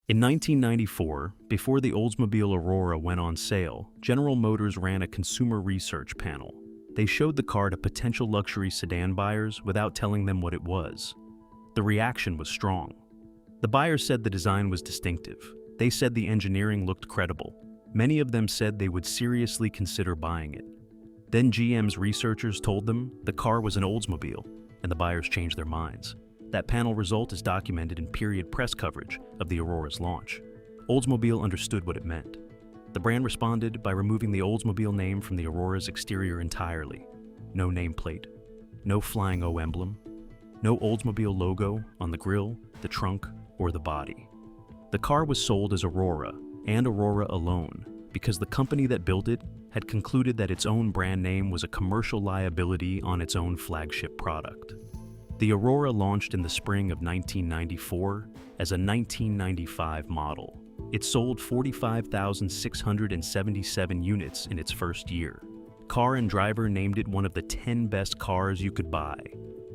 In 1994, before the Oldsmobile Aurora went on sale, General Motors ran a consumer research panel. They showed the car to potential luxury sedan buyers without telling them what it was. The reaction was strong. The buyers said the design was distinctive. They said the engineering looked credible. Many of them said they would seriously consider buying it. Then GM's researchers told them the car was an Oldsmobile, and the buyers changed their minds. That panel result is documented in period press coverage of the Aurora's launch. Oldsmobile understood what it meant. The brand responded by removing the Oldsmobile name from the Aurora's exterior entirely. No nameplate, no flying O emblem, no Oldsmobile logo on the grille, the trunk, or the body. The car was sold as Aurora, and Aurora alone, because the company that built it had concluded that its own brand name was a commercial liability on its own flagship product. The Aurora launched in the spring of 1994 as a 1995 model. It sold 45,677 units in its first year. Car and Driver named it one of the 10 best cars you could buy.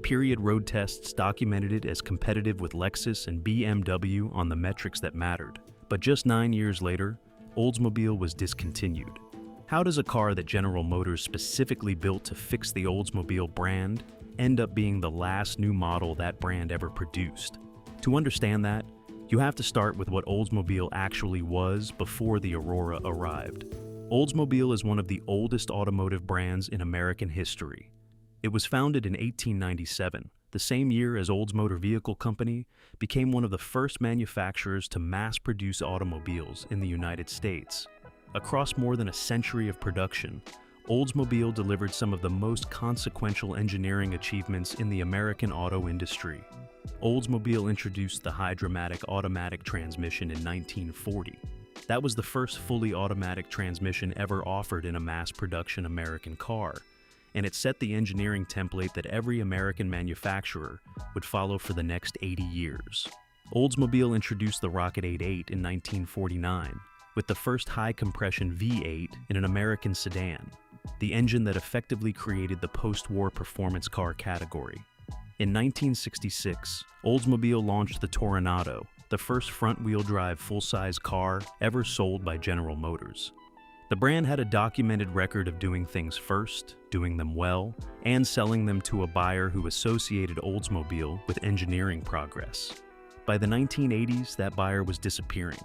Period road tests documented it as competitive with Lexus and BMW on the metrics that mattered. But just 9 years later, Oldsmobile was discontinued. How does a car that General Motors specifically built to fix the Oldsmobile brand end up being the last new model that brand ever produced? To understand that, you have to start with what Oldsmobile actually was before the Aurora arrived. Oldsmobile is one of the oldest automotive brands in American history. It was founded in 1897, the same year as Olds Motor Vehicle Company became one of the first manufacturers to mass-produce automobiles in the United States. Across more than a century of production, Oldsmobile delivered some of the most consequential engineering achievements in the American auto industry. Oldsmobile introduced the high-dramatic automatic transmission in 1940. That was the first fully automatic transmission ever offered in a mass-production American car, and it set the engineering template that every American manufacturer would follow for the next 80 years. Oldsmobile introduced the Rocket 88 in 1949, with the first high-compression V8 in an American sedan, the engine that effectively created the post-war performance car category. In 1966, Oldsmobile launched the Toronado, the first front-wheel drive full-size car ever sold by General Motors. The brand had a documented record of doing things first, doing them well, and selling them to a buyer who associated Oldsmobile with engineering progress. By the 1980s, that buyer was disappearing.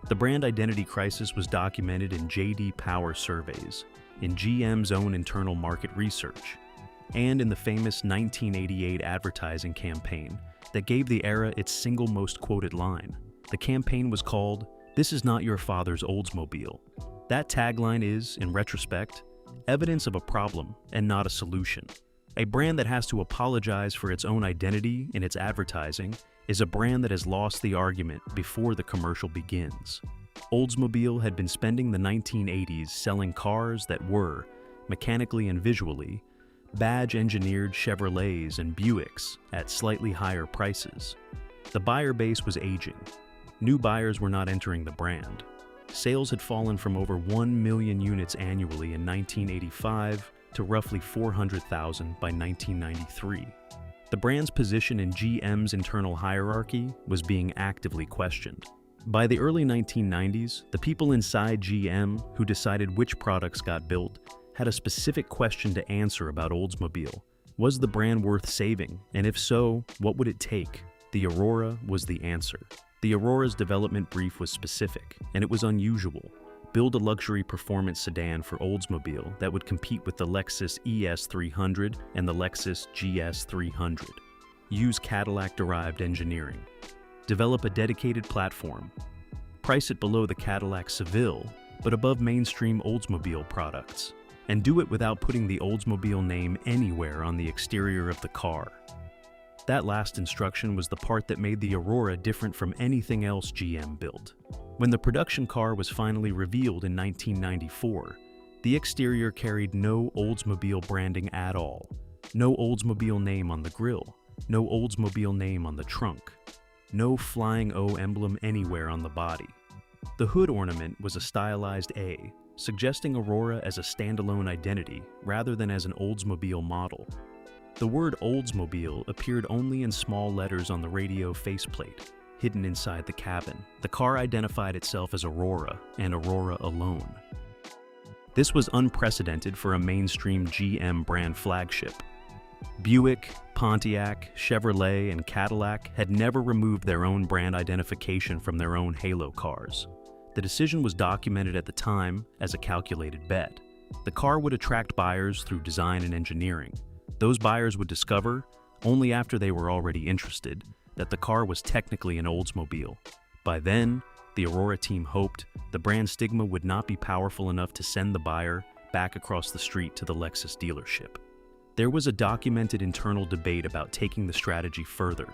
The brand identity crisis was documented in J.D. Power surveys, in GM's own internal market research, and in the famous 1988 advertising campaign that gave the era its single most quoted line. The campaign was called, "This is not your father's Oldsmobile." That tagline is, in retrospect, evidence of a problem and not a solution. A brand that has to apologize for its own identity in its advertising is a brand that has lost the argument before the commercial begins. Oldsmobile had been spending the 1980s selling cars that were, mechanically and visually, badge-engineered Chevrolets and Buicks at slightly higher prices. The buyer base was aging. New buyers were not entering the brand. Sales had fallen from over 1 million units annually in 1985 to roughly 400,000 by 1993. The brand's position in GM's internal hierarchy was being actively questioned. By the early 1990s, the people inside GM who decided which products got built had a specific question to answer about Oldsmobile. Was the brand worth saving? And if so, what would it take? The Aurora was the answer. The Aurora's development brief was specific, and it was unusual. Build a luxury performance sedan for Oldsmobile that would compete with the Lexus ES300 and the Lexus GS300. Use Cadillac-derived engineering. Develop a dedicated platform. Price it below the Cadillac Seville, but above mainstream Oldsmobile products. And do it without putting the Oldsmobile name anywhere on the exterior of the car. That last instruction was the part that made the Aurora different from anything else GM built. When the production car was finally revealed in 1994, the exterior carried no Oldsmobile branding at all. No Oldsmobile name on the grille, no Oldsmobile name on the trunk, no flying O emblem anywhere on the body. The hood ornament was a stylized A, suggesting Aurora as a standalone identity rather than as an Oldsmobile model. The word Oldsmobile appeared only in small letters on the radio faceplate. hidden inside the cabin. The car identified itself as Aurora and Aurora alone. This was unprecedented for a mainstream GM brand flagship. Buick, Pontiac, Chevrolet, and Cadillac had never removed their own brand identification from their own halo cars. The decision was documented at the time as a calculated bet. The car would attract buyers through design and engineering. Those buyers would discover, only after they were already interested, that the car was technically an Oldsmobile. By then, the Aurora team hoped the brand stigma would not be powerful enough to send the buyer back across the street to the Lexus dealership. There was a documented internal debate about taking the strategy further.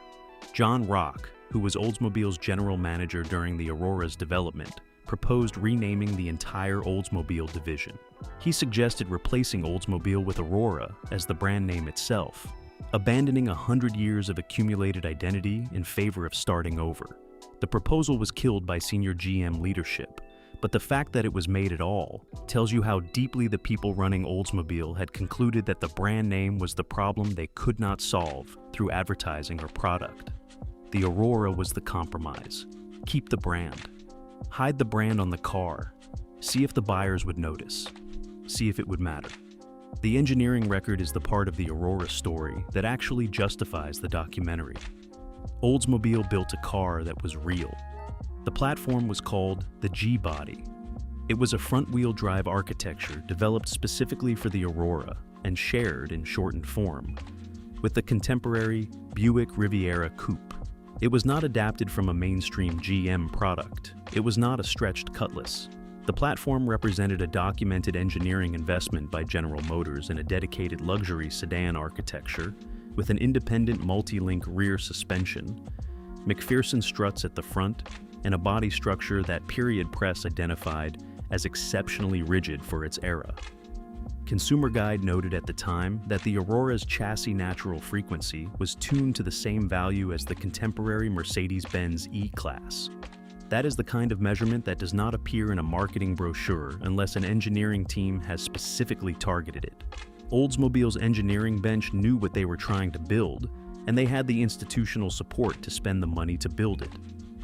John Rock, who was Oldsmobile's general manager during the Aurora's development, proposed renaming the entire Oldsmobile division. He suggested replacing Oldsmobile with Aurora as the brand name itself, abandoning 100 years of accumulated identity in favor of starting over. The proposal was killed by senior GM leadership, but the fact that it was made at all tells you how deeply the people running Oldsmobile had concluded that the brand name was the problem they could not solve through advertising or product. The Aurora was the compromise. Keep the brand. Hide the brand on the car. See if the buyers would notice. See if it would matter. The engineering record is the part of the Aurora story that actually justifies the documentary. Oldsmobile built a car that was real. The platform was called the G-Body. It was a front-wheel drive architecture developed specifically for the Aurora and shared in shortened form with the contemporary Buick Riviera Coupe. It was not adapted from a mainstream GM product. It was not a stretched Cutlass. The platform represented a documented engineering investment by General Motors in a dedicated luxury sedan architecture with an independent multi-link rear suspension, McPherson struts at the front, and a body structure that period press identified as exceptionally rigid for its era. Consumer Guide noted at the time that the Aurora's chassis natural frequency was tuned to the same value as the contemporary Mercedes-Benz E-Class. That is the kind of measurement that does not appear in a marketing brochure unless an engineering team has specifically targeted it. Oldsmobile's engineering bench knew what they were trying to build, and they had the institutional support to spend the money to build it.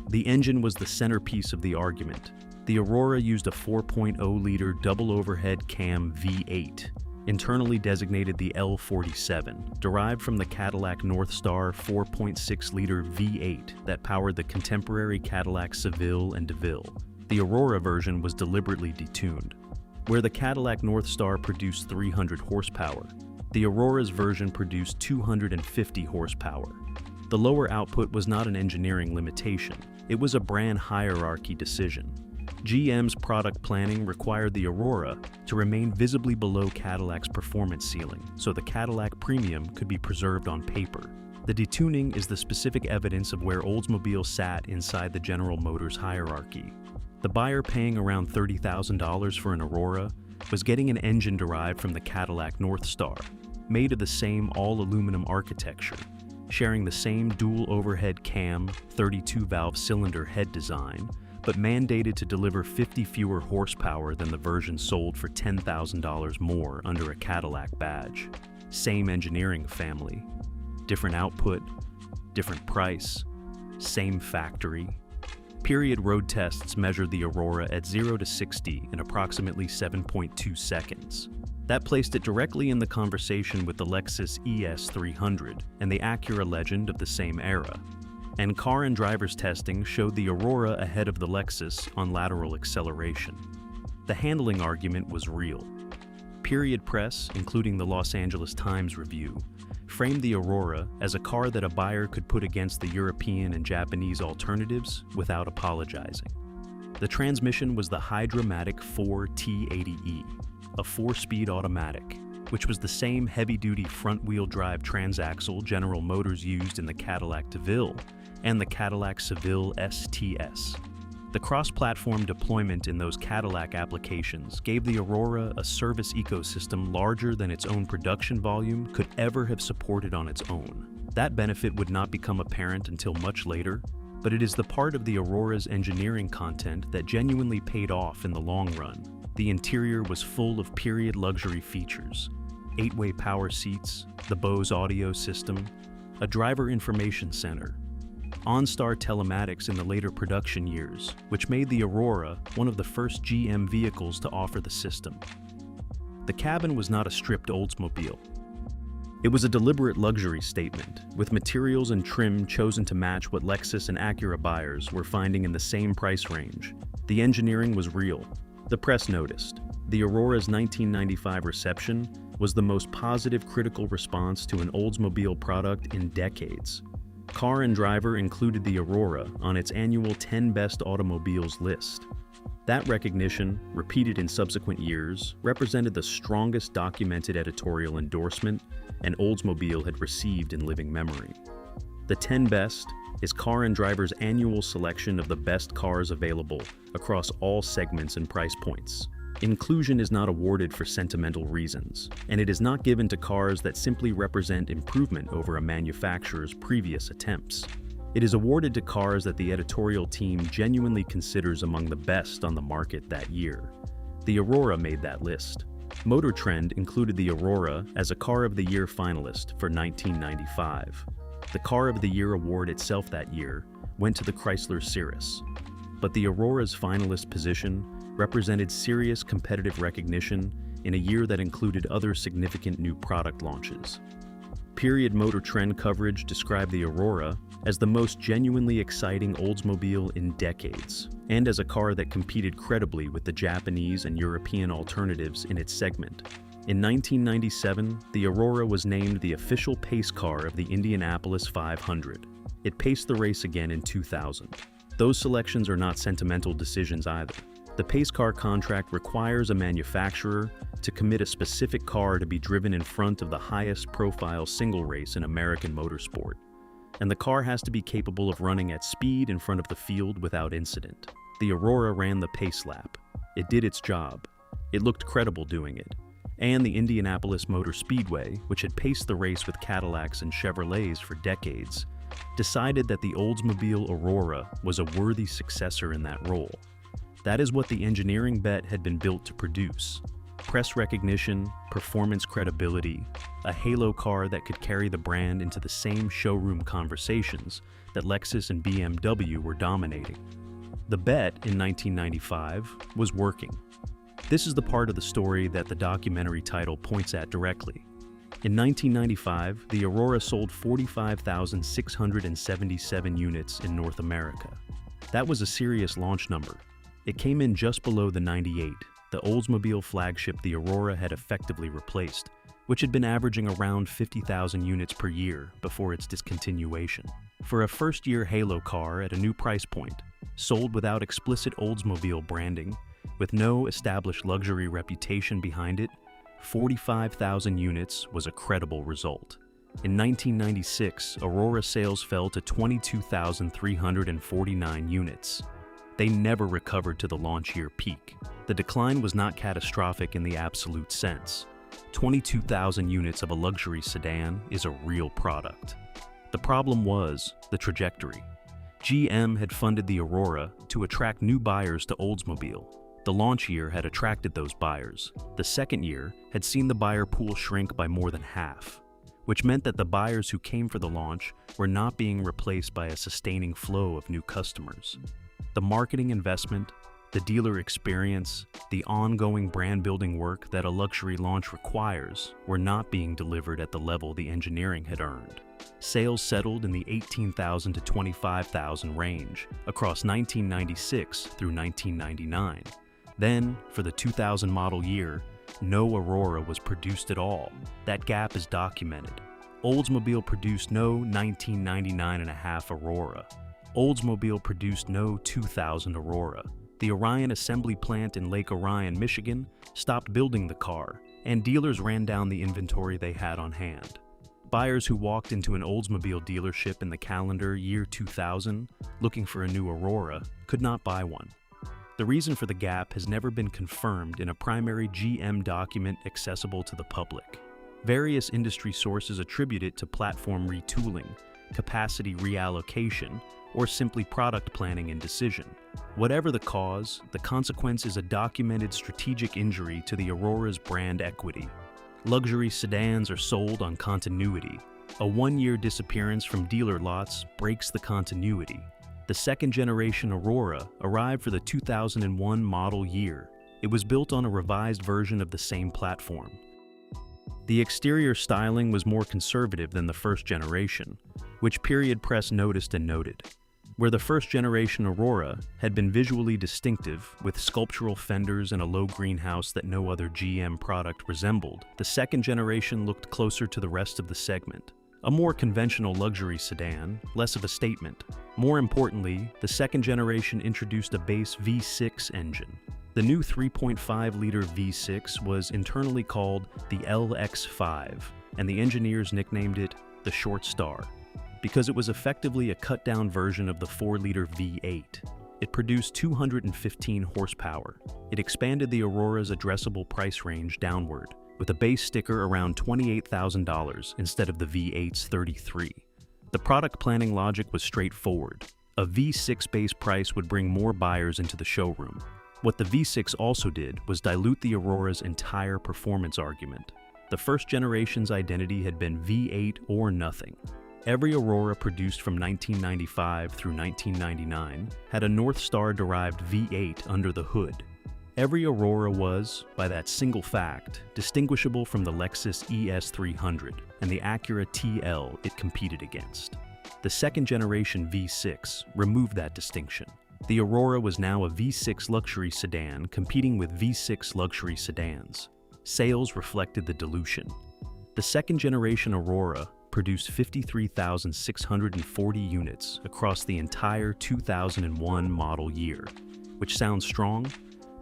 The engine was the centerpiece of the argument. The Aurora used a 4.0-liter double overhead cam V8, internally designated the L47, derived from the Cadillac Northstar 4.6-liter V8 that powered the contemporary Cadillac Seville and DeVille. The Aurora version was deliberately detuned. Where the Cadillac Northstar produced 300 horsepower, the Aurora's version produced 250 horsepower. The lower output was not an engineering limitation, it was a brand hierarchy decision. GM's product planning required the Aurora to remain visibly below Cadillac's performance ceiling, so the Cadillac Premium could be preserved on paper. The detuning is the specific evidence of where Oldsmobile sat inside the General Motors hierarchy. The buyer paying around $30,000 for an Aurora was getting an engine derived from the Cadillac Northstar, made of the same all-aluminum architecture, sharing the same dual overhead cam, 32-valve cylinder head design, but mandated to deliver 50 fewer horsepower than the version sold for $10,000 more under a Cadillac badge. Same engineering family, different output, different price, same factory. Period road tests measured the Aurora at 0 to 60 in approximately 7.2 seconds. That placed it directly in the conversation with the Lexus ES300 and the Acura Legend of the same era. And car and driver's testing showed the Aurora ahead of the Lexus on lateral acceleration. The handling argument was real. Period press, including the Los Angeles Times review, framed the Aurora as a car that a buyer could put against the European and Japanese alternatives without apologizing. The transmission was the Hydramatic 4T80E, a 4-speed automatic, which was the same heavy-duty front-wheel drive transaxle General Motors used in the Cadillac DeVille and the Cadillac Seville STS. The cross-platform deployment in those Cadillac applications gave the Aurora a service ecosystem larger than its own production volume could ever have supported on its own. That benefit would not become apparent until much later, but it is the part of the Aurora's engineering content that genuinely paid off in the long run. The interior was full of period luxury features: 8-way power seats, the Bose audio system, a driver information center, OnStar telematics in the later production years, which made the Aurora one of the first GM vehicles to offer the system. The cabin was not a stripped Oldsmobile. It was a deliberate luxury statement, with materials and trim chosen to match what Lexus and Acura buyers were finding in the same price range. The engineering was real. The press noticed. The Aurora's 1995 reception was the most positive critical response to an Oldsmobile product in decades. Car and Driver included the Aurora on its annual 10 Best Automobiles list. That recognition, repeated in subsequent years, represented the strongest documented editorial endorsement an Oldsmobile had received in living memory. The 10 Best is Car and Driver's annual selection of the best cars available across all segments and price points. Inclusion is not awarded for sentimental reasons, and it is not given to cars that simply represent improvement over a manufacturer's previous attempts. It is awarded to cars that the editorial team genuinely considers among the best on the market that year. The Aurora made that list. Motor Trend included the Aurora as a Car of the Year finalist for 1995. The Car of the Year award itself that year went to the Chrysler Cirrus, but the Aurora's finalist position represented serious competitive recognition in a year that included other significant new product launches. Period Motor Trend coverage described the Aurora as the most genuinely exciting Oldsmobile in decades, and as a car that competed credibly with the Japanese and European alternatives in its segment. In 1997, the Aurora was named the official pace car of the Indianapolis 500. It paced the race again in 2000. Those selections are not sentimental decisions either. The pace car contract requires a manufacturer to commit a specific car to be driven in front of the highest profile single race in American motorsport. And the car has to be capable of running at speed in front of the field without incident. The Aurora ran the pace lap. It did its job. It looked credible doing it. And the Indianapolis Motor Speedway, which had paced the race with Cadillacs and Chevrolets for decades, decided that the Oldsmobile Aurora was a worthy successor in that role. That is what the engineering bet had been built to produce. Press recognition, performance credibility, a halo car that could carry the brand into the same showroom conversations that Lexus and BMW were dominating. The bet in 1995 was working. This is the part of the story that the documentary title points at directly. In 1995, the Aurora sold 45,677 units in North America. That was a serious launch number. It came in just below the 98, the Oldsmobile flagship the Aurora had effectively replaced, which had been averaging around 50,000 units per year before its discontinuation. For a first-year halo car at a new price point, sold without explicit Oldsmobile branding, with no established luxury reputation behind it, 45,000 units was a credible result. In 1996, Aurora sales fell to 22,349 units. They never recovered to the launch year peak. The decline was not catastrophic in the absolute sense. 22,000 units of a luxury sedan is a real product. The problem was the trajectory. GM had funded the Aurora to attract new buyers to Oldsmobile. The launch year had attracted those buyers. The second year had seen the buyer pool shrink by more than half, which meant that the buyers who came for the launch were not being replaced by a sustaining flow of new customers. The marketing investment, the dealer experience, the ongoing brand-building work that a luxury launch requires were not being delivered at the level the engineering had earned. Sales settled in the 18,000 to 25,000 range across 1996 through 1999. Then, for the 2000 model year, no Aurora was produced at all. That gap is documented. Oldsmobile produced no 1999 and a half Aurora. Oldsmobile produced no 2000 Aurora. The Orion assembly plant in Lake Orion, Michigan, stopped building the car, and dealers ran down the inventory they had on hand. Buyers who walked into an Oldsmobile dealership in the calendar year 2000 looking for a new Aurora could not buy one. The reason for the gap has never been confirmed in a primary GM document accessible to the public. Various industry sources attribute it to platform retooling, capacity reallocation, or simply product planning and decision. Whatever the cause, the consequence is a documented strategic injury to the Aurora's brand equity. Luxury sedans are sold on continuity. A one-year disappearance from dealer lots breaks the continuity. The second-generation Aurora arrived for the 2001 model year. It was built on a revised version of the same platform. The exterior styling was more conservative than the first generation, which period press noticed and noted. Where the first-generation Aurora had been visually distinctive, with sculptural fenders and a low greenhouse that no other GM product resembled, the second generation looked closer to the rest of the segment. A more conventional luxury sedan, less of a statement. More importantly, the second generation introduced a base V6 engine. The new 3.5-liter V6 was internally called the LX5, and the engineers nicknamed it the Short Star, because it was effectively a cut-down version of the 4-liter V8. It produced 215 horsepower. It expanded the Aurora's addressable price range downward, with a base sticker around $28,000 instead of the V8's $33,000. The product planning logic was straightforward. A V6 base price would bring more buyers into the showroom. What the V6 also did was dilute the Aurora's entire performance argument. The first generation's identity had been V8 or nothing. Every Aurora produced from 1995 through 1999 had a North Star-derived V8 under the hood. Every Aurora was, by that single fact, distinguishable from the Lexus ES300 and the Acura TL it competed against. The second-generation V6 removed that distinction. The Aurora was now a V6 luxury sedan competing with V6 luxury sedans. Sales reflected the dilution. The second-generation Aurora produced 53,640 units across the entire 2001 model year, which sounds strong,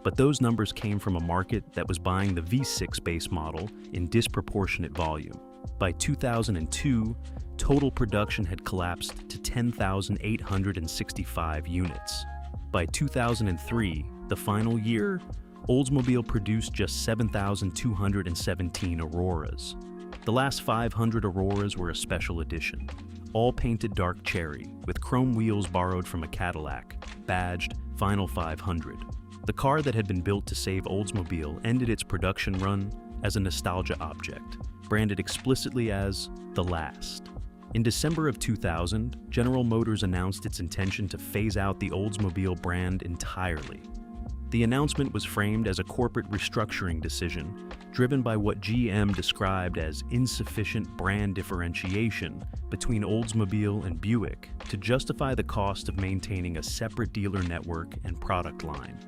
but those numbers came from a market that was buying the V6 base model in disproportionate volume. By 2002, total production had collapsed to 10,865 units. By 2003, the final year, Oldsmobile produced just 7,217 Auroras. The last 500 Auroras were a special edition, all painted dark cherry, with chrome wheels borrowed from a Cadillac, badged Final 500. The car that had been built to save Oldsmobile ended its production run as a nostalgia object, branded explicitly as the last. In December of 2000, General Motors announced its intention to phase out the Oldsmobile brand entirely. The announcement was framed as a corporate restructuring decision, driven by what GM described as insufficient brand differentiation between Oldsmobile and Buick to justify the cost of maintaining a separate dealer network and product line.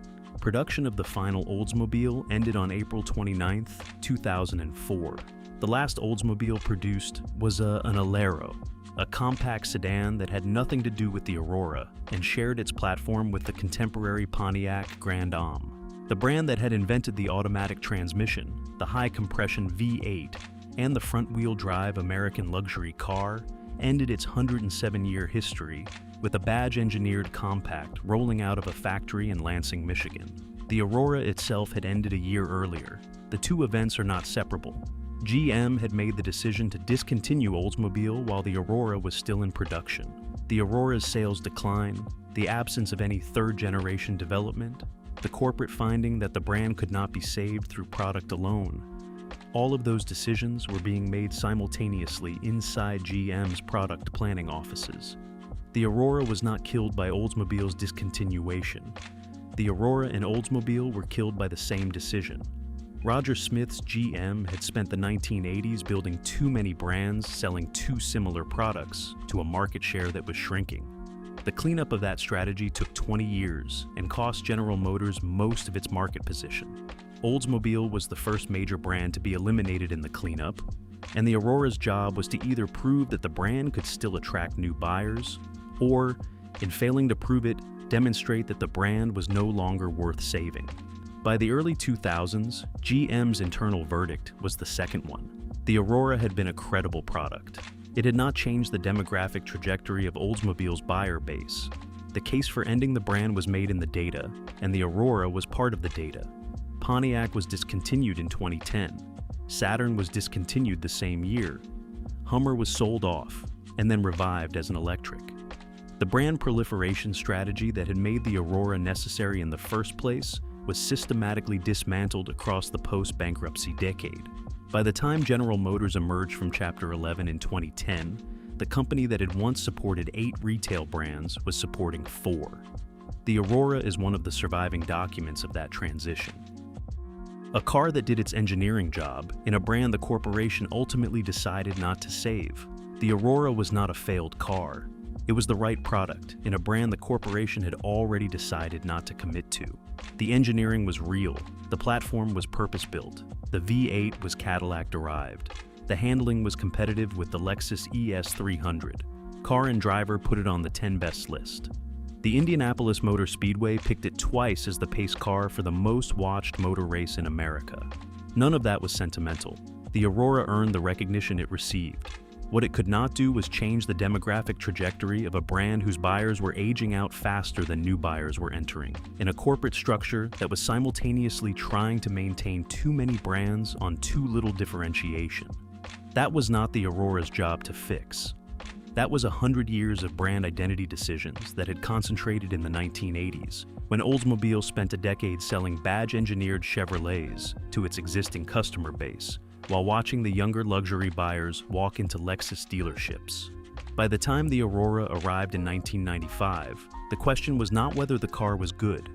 Production of the final Oldsmobile ended on April 29, 2004. The last Oldsmobile produced was an Alero, a compact sedan that had nothing to do with the Aurora and shared its platform with the contemporary Pontiac Grand Am. The brand that had invented the automatic transmission, the high-compression V8, and the front-wheel drive American luxury car ended its 107-year history with a badge-engineered compact rolling out of a factory in Lansing, Michigan. The Aurora itself had ended a year earlier. The two events are not separable. GM had made the decision to discontinue Oldsmobile while the Aurora was still in production. The Aurora's sales decline, the absence of any third-generation development, the corporate finding that the brand could not be saved through product alone. All of those decisions were being made simultaneously inside GM's product planning offices. The Aurora was not killed by Oldsmobile's discontinuation. The Aurora and Oldsmobile were killed by the same decision. Roger Smith's GM had spent the 1980s building too many brands selling too similar products to a market share that was shrinking. The cleanup of that strategy took 20 years and cost General Motors most of its market position. Oldsmobile was the first major brand to be eliminated in the cleanup, and the Aurora's job was to either prove that the brand could still attract new buyers, or, in failing to prove it, demonstrate that the brand was no longer worth saving. By the early 2000s, GM's internal verdict was the second one. The Aurora had been a credible product. It had not changed the demographic trajectory of Oldsmobile's buyer base. The case for ending the brand was made in the data, and the Aurora was part of the data. Pontiac was discontinued in 2010. Saturn was discontinued the same year. Hummer was sold off, and then revived as an electric. The brand proliferation strategy that had made the Aurora necessary in the first place was systematically dismantled across the post-bankruptcy decade. By the time General Motors emerged from Chapter 11 in 2010, the company that had once supported 8 retail brands was supporting 4. The Aurora is one of the surviving documents of that transition. A car that did its engineering job in a brand the corporation ultimately decided not to save. The Aurora was not a failed car. It was the right product in a brand the corporation had already decided not to commit to. The engineering was real. The platform was purpose-built. The V8 was Cadillac-derived. The handling was competitive with the Lexus ES300. Car and Driver put it on the 10 best list. The Indianapolis Motor Speedway picked it twice as the pace car for the most watched motor race in America. None of that was sentimental. The Aurora earned the recognition it received. What it could not do was change the demographic trajectory of a brand whose buyers were aging out faster than new buyers were entering, in a corporate structure that was simultaneously trying to maintain too many brands on too little differentiation. That was not the Aurora's job to fix. That was 100 years of brand identity decisions that had concentrated in the 1980s, when Oldsmobile spent a decade selling badge-engineered Chevrolets to its existing customer base, while watching the younger luxury buyers walk into Lexus dealerships. By the time the Aurora arrived in 1995, the question was not whether the car was good.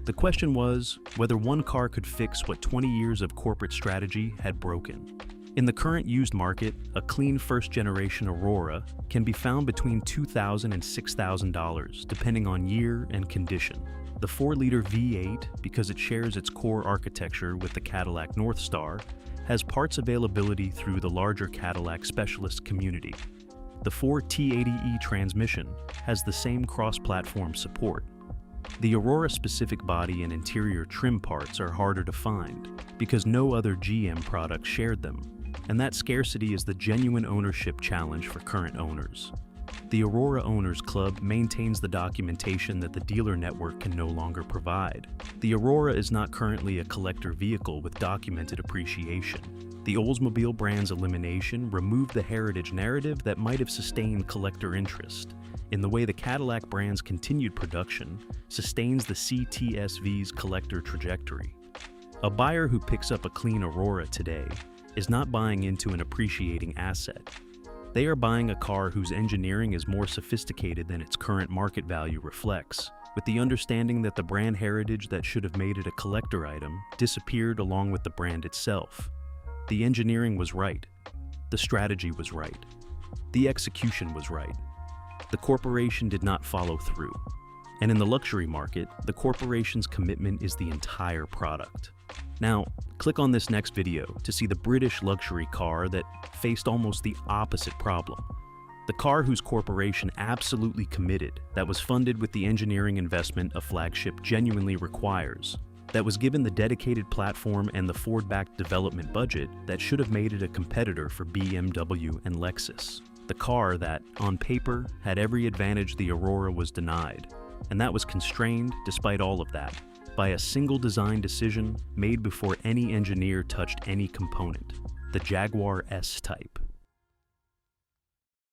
The question was whether one car could fix what 20 years of corporate strategy had broken. In the current used market, a clean first-generation Aurora can be found between $2,000 and $6,000, depending on year and condition. The 4-liter V8, because it shares its core architecture with the Cadillac Northstar, has parts availability through the larger Cadillac specialist community. The 4T80E transmission has the same cross-platform support. The Aurora-specific body and interior trim parts are harder to find because no other GM product shared them, and that scarcity is the genuine ownership challenge for current owners. The Aurora Owners Club maintains the documentation that the dealer network can no longer provide. The Aurora is not currently a collector vehicle with documented appreciation. The Oldsmobile brand's elimination removed the heritage narrative that might have sustained collector interest, in the way the Cadillac brand's continued production sustains the CTSV's collector trajectory. A buyer who picks up a clean Aurora today is not buying into an appreciating asset. They are buying a car whose engineering is more sophisticated than its current market value reflects, with the understanding that the brand heritage that should have made it a collector item disappeared along with the brand itself. The engineering was right. The strategy was right. The execution was right. The corporation did not follow through. And in the luxury market, the corporation's commitment is the entire product. Now, click on this next video to see the British luxury car that faced almost the opposite problem. The car whose corporation absolutely committed, that was funded with the engineering investment a flagship genuinely requires, that was given the dedicated platform and the Ford-backed development budget that should have made it a competitor for BMW and Lexus. The car that, on paper, had every advantage the Aurora was denied, and that was constrained, despite all of that, by a single design decision made before any engineer touched any component, the Jaguar S-Type.